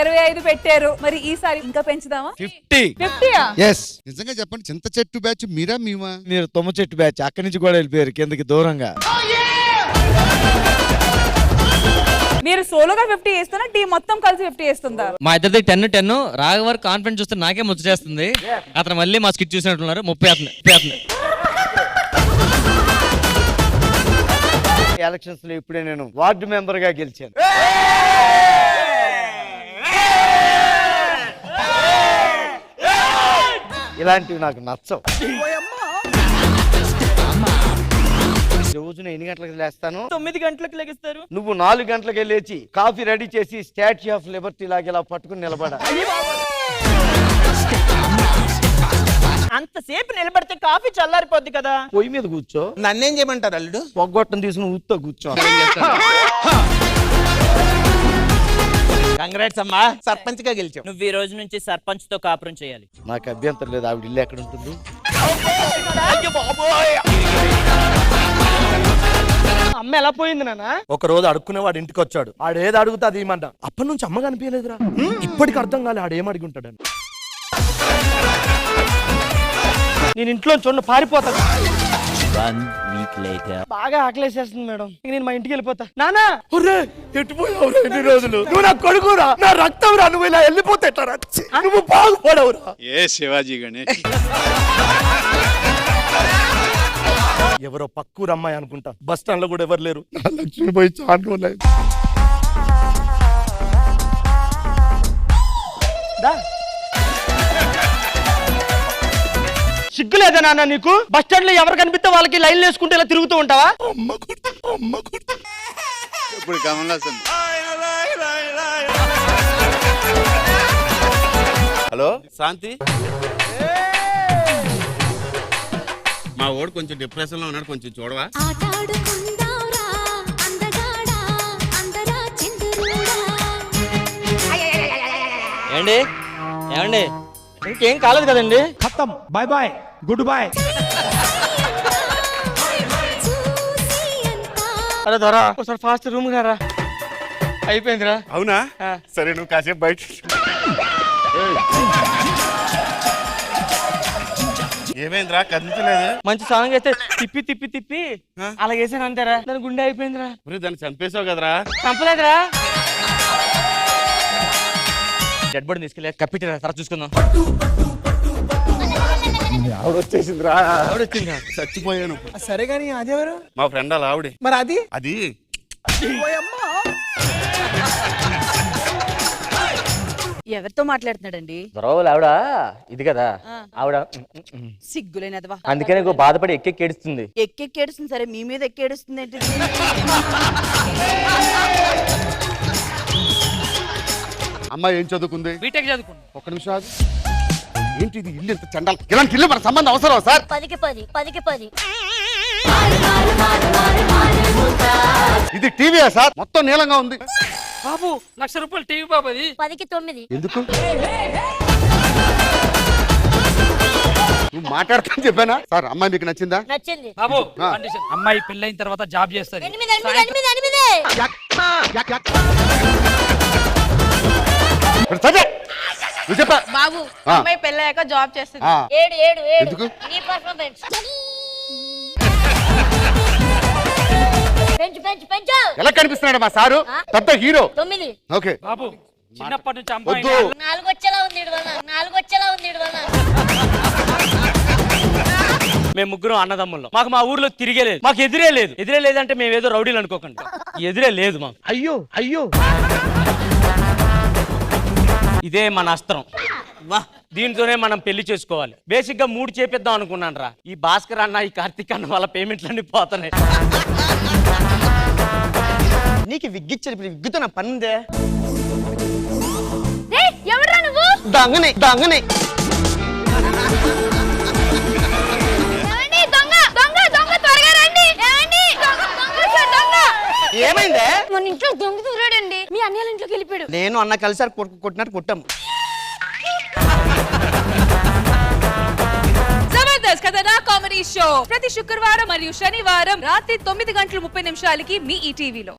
25 పెట్టారు. మరి ఈసారి ఇంకా పెంచుదామా? 50. నిజంగా చెప్పండి, చింత చెట్టు బ్యాచ్ మీరా మేమా? మీరు తుమ్మ చెట్టు బ్యాచ్, అక్కడి నుంచి కూడా వెళ్ళిపోయారు కిందకి దూరంగా. మీరు సోలోగా 50 వేస్తున్నా, టీం మొత్తం కలిసి 50 వేస్తుందా? మా ఇద్దరిది 10-10. రాఘవర్ కాన్ఫిడెన్స్ చూస్తే నాకే ముచ్చ చేస్తుంది. అతను మళ్ళీ మా స్కిట్ చూసినట్టున్నారు. 30 ఎలక్షన్స్ లో ఇప్పుడే నేను వార్డు మెంబర్ గా గెలిచాను. ఇలాంటివి నాకు నచ్చవు. రోజున ఎన్ని గంటలకు లేస్తాను? 9 గంటలకు లెగిస్తారు. నువ్వు 4 గంటలకే లేచి కాఫీ రెడీ చేసి స్టాచ్యూ ఆఫ్ లిబర్టీ లాగా ఇలా పట్టుకుని నిలబడ. అంతసేపు నిలబడితే కాఫీ చల్లారిపోద్ది కదా. పొయ్యి మీద కూర్చో. నన్నేం చేయమంటారు అల్లుడు? పొగ్గొట్టం తీసుకుని ఊతో కూర్చో. కంగ్రాట్స్ అమ్మా, సర్పంచ్ గా గెలిచావు. నువ్వు ఈ రోజు నుంచి సర్పంచ్ తో కాపురం చేయాలి. నాకు అభ్యంతరం లేదు. ఆవిడ ఇల్లు ఎక్కడ ఉంటుంది? అమ్మ ఎలా పోయింది నాన్న? ఒక రోజు అడుక్కునేవాడు ఇంటికి వచ్చాడు. ఆడేది అడుగుతా అది ఇమ్మంట. అప్పటి నుంచి అమ్మ కనిపించలేదురా. ఇప్పటికి అర్థం కాలే ఆడేం అడిగి ఉంటాడని. నేను ఇంట్లో చూడండి పారిపోతాను. బాగా ఆకలేసేస్తుంది మేడం. నేను మా ఇంటికి వెళ్ళిపోతా. నానా ఎట్టుపోయావురా ఎన్ని రోజులు? నువ్వు నా కొడుకురా, నా రక్తం రా. నువ్వు ఇలా వెళ్ళిపోతే ఎట్లా? నువ్వు బాగుపడవురా. ఏ శివాజీ గణేష్ ఎవరో పక్కూరు అమ్మాయి అనుకుంటా. బస్ స్టాండ్ లో కూడా ఎవరు లేరు. లక్ష్మి పోయి చాలుకోలేదు. సిగ్గులేదా నాన్న నీకు? బస్ స్టాండ్ లో ఎవరు కనిపిస్తే వాళ్ళకి లైన్లు వేసుకుంటే ఇలా తిరుగుతూ ఉంటావా? ఇప్పుడు కమలాసన్. హలో శాంతి, మా ఓడు కొంచెం డిప్రెషన్ లో ఉన్నాడు, కొంచెం చూడవా? ఏమండి ఏమండి ఇంకేం కాలేదు కదండి? ఖతం, బాయ్ బాయ్, గుడ్ బాయ్. అరే దొరా ఒకసారి ఫాస్ట్ రూమ్ గారా. అయిపోయిందిరా. అవునా? సరే నువ్వు కాసేపు బయట. ఏమైందిరా కదిలించలేదు? మంచి సాంగ్ అయితే తిప్పి తిప్పి తిప్పి అలాగేసాను అంటారా? దాని గుండె అయిపోయిందిరా. దాన్ని చంపేసావు కదరా? చంపలేదురా. డెడ్ బాడీ తీసుకెళ్ళి కప్పిట్టిరా, తర్వాత చూసుకుందాం. ఆవిడొచ్చేసిందిరా. ఆవిడొచ్చిందా? చచ్చిపోయాను. సరే గాని అదెవరు? మా ఫ్రెండ్ అలా ఆవిడే. మరి అది అది ఎవరితో మాట్లాడుతున్నాడండి? ఆవిడ ఇది కదా ఆవిడ సిగ్గులేనదవా. అందుకనే బాధపడి ఎక్కేడుస్తుంది. ఎక్కేడుస్తుంది. సరే మీ మీద ఎక్కేడుస్తుంది ఏంటి? అమ్మాయి ఏం చదువుకుంది? బీటెక్ చదువుకుంది. ఒక్క నిమిషం ఆగు. ఏంటి ఇది? ఇల్లు ఎంత చండాలి. ఇలాంటి ఇల్లు మన సంబంధం అవసరం సార్? 10కి 10. ఇది టీవీయా సార్? మొత్తం నీలంగా ఉంది. బాబు 1,00,000 రూపాయలు టీవీ బాబు. అది 10కి 9. ఎందుకు? నువ్వు మాట్లాడుతాను చెప్పానా సార్? అమ్మాయి మీకు నచ్చిందా? నచ్చింది బాబు. అమ్మాయి పెళ్ళైన తర్వాత జాబ్ చేస్తుంది. 8. నువ్వు చెప్పా బాబు, అమ్మాయి పెళ్ళాక జాబ్ చేస్తుంది. 7. ఎందుకు? నీ పర్ఫార్మెన్స్ పెంచు. ఎలా కనిపిస్తున్నాడు మా సారు? పెద్ద హీరో. 9. ఓకే బాబు చిన్నప్పటి నుంచి అమ్మాయి 4 వచ్చేలా ఉంది ఇడు వల్ల. మేము ముగ్గురం అన్నదమ్ముల్లో. మాకు మా ఊర్లో తిరిగే లేదు. మాకు ఎదురే లేదంటే మేము ఏదో రౌడీలు అనుకోకండి. ఎదురే లేదు మాకు. అయ్యో ఇదే మన అస్త్రం. దీంతోనే మనం పెళ్లి చేసుకోవాలి. బేసిక్ గా 3 చేపిద్దాం అనుకున్నాను రా. ఈ భాస్కర్ అన్న, ఈ కార్తిక్ అన్న వాళ్ళ పేమెంట్లన్నీ పోతున్నాయి. నీకు విగ్గిచ్చారు, ఇప్పుడు విగ్గుతో నా పని ఉందే. ఎవడ్రా నువ్వు? దొంగని ఏమైందే? మన ఇంట్లో దొంగ దూరాడండి. మీ అన్నయ్య ఇంట్లోకి వెళ్ళిపోయాడు. నేను అన్న కలిసారు కొట్టినట్టు కొట్టాము. జబర్దస్త్ కథనా కామెడీ షో ప్రతి శుక్రవారం మరియు శనివారం రాత్రి 9:30 మీ ఈటీవీలో.